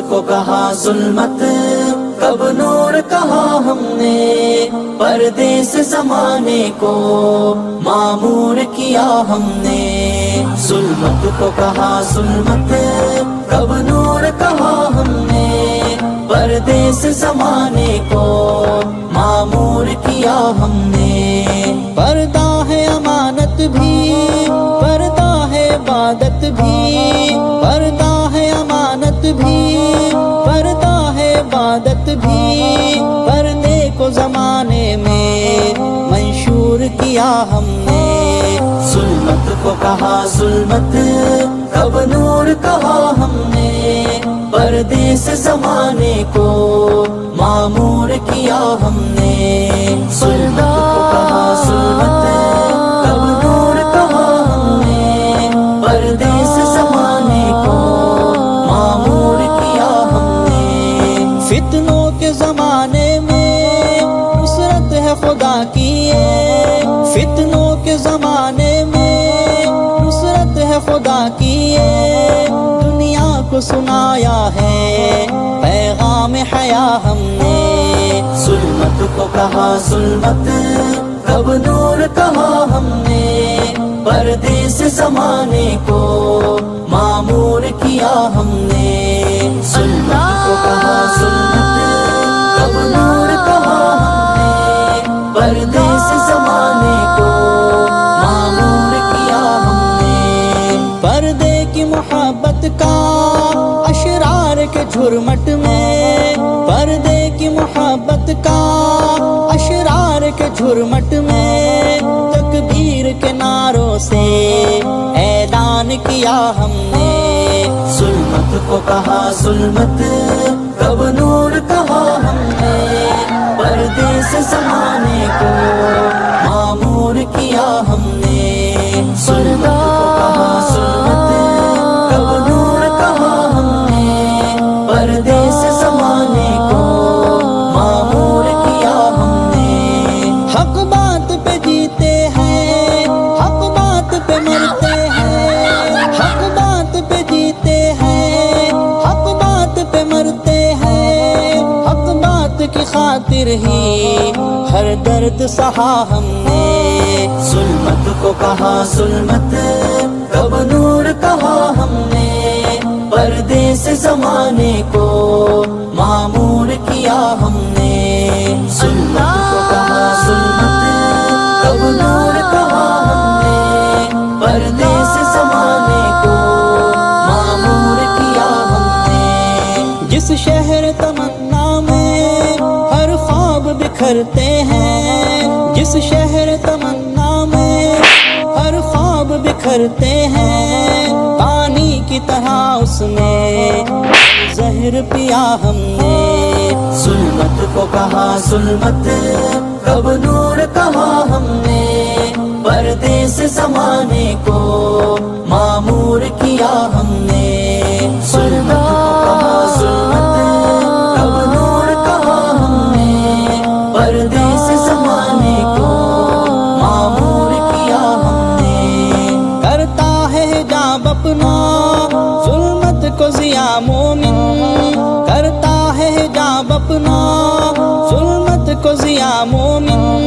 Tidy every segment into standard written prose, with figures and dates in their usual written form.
کو کہا ظلمت، کب نور کہا ہم نے، پردے سے زمانے کو معمور کیا ہم نے۔ ظلمت کو کہا ظلمت، کب نور کہا ہم نے، پردے سے زمانے کو معمور کیا ہم نے۔ پردہ ہے امانت بھی، پردہ ہے عبادت بھی، پردہ ہے امانت بھی، پردہ ہے عبادت بھی، پردے کو زمانے میں منشور کیا ہم نے۔ ظلمت کو کہا ظلمت، کب نور کہا ہم نے، پردے سے زمانے کو معمور کیا ہم نے۔ ظلمت کو کہا ظلمت، کب نور کہا ہم نے، پردے سے زمانے کو معمور کیا ہم نے۔ فتنوں کے زمانے میں نصرت ہے خدا کی، فتنوں کے زمانے میں نصرت ہے خدا کی، دنیا کو سنایا ہے پیغام حیا ہم نے۔ ظلمت کو کہا ظلمت، کب نور کہا ہم نے، پردے سے زمانے کو معمور کیا ہم نے۔ ظلمت کو کہا ظلمت، کب نور کہا ہم نے، پردے سے زمانے کو معمور کیا ہم نے۔ پردے کی محبت کا اشرار کے جھرمٹ میں، پردے کی محبت کا اشرار کے جھرمٹ میں، تکبیر کے نعروں سے اعلان کیا ہم نے۔ ظلمت کو کہا ظلمت، کب نور کہا ہم نے، پردے سے زمانے کو معمور کیا ہم نے۔ ظلمت کو کہا ظلمت، کب نور کہا ہم نے، پردے سے زمانے کو معمور کیا ہم نے۔ حق بات پہ جیتے ہیں، حق بات پہ مرتے ہیں، حق بات پہ جیتے ہیں، حق بات پہ مرتے ہیں، حق بات کی خاطر ہی ہر درد سہا ہم نے۔ ظلمت کو کہا ظلمت، کب نور کہا ہم نے، پردے سے زمانے کو معمور کیا ہم نے۔ ظلمت کو کہا ظلمت، کب نور کہا ہم نے، پردے سے زمانے کو معمور کیا ہم نے۔ جس شہر تمنا میں ہر خواب بکھرتے ہیں، جس شہر تمنا میں ہر خواب بکھرتے ہیں، پانی کی طرح اس میں زہر پیا ہم نے۔ ظلمت کو کہا ظلمت، کب نور کہا ہم نے، پردے سے زمانے کو معمور کیا ہم نے۔ ظلمت کو کہا ظلمت، کب نور کہا ہم نے، پردے سے زمانے کو معمور کیا ہم نے۔ کرتا ہے حجاب اپنا ظلمت کو ضیا مومن، کرتا ہے حجاب اپنا ظلمت کو ضیا مومن،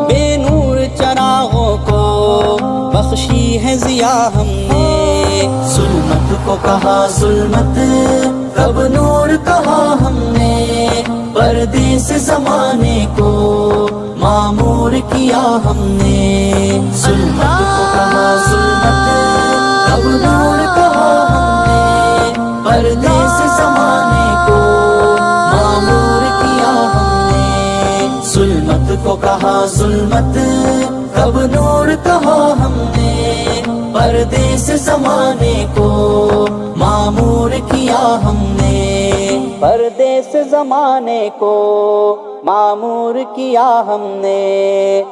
بے نور چراغوں کو بخشی ہے ضیا ہم نے۔ ظلمت کو کہا ظلمت، کب نور کہا ہم نے، پردے سے زمانے کو معمور کیا ہم نے۔ ظلمت کو کہا ظلمت، کب نور کہا ہم نے، پردے سے زمانے کو معمور کیا ہم نے۔ ظلمت کو کہا ظلمت، کب نور کہا ہم نے، پردے سے زمانے کو معمور کیا ہم نے۔ پردے سے زمانے کو معمور کیا ہم نے۔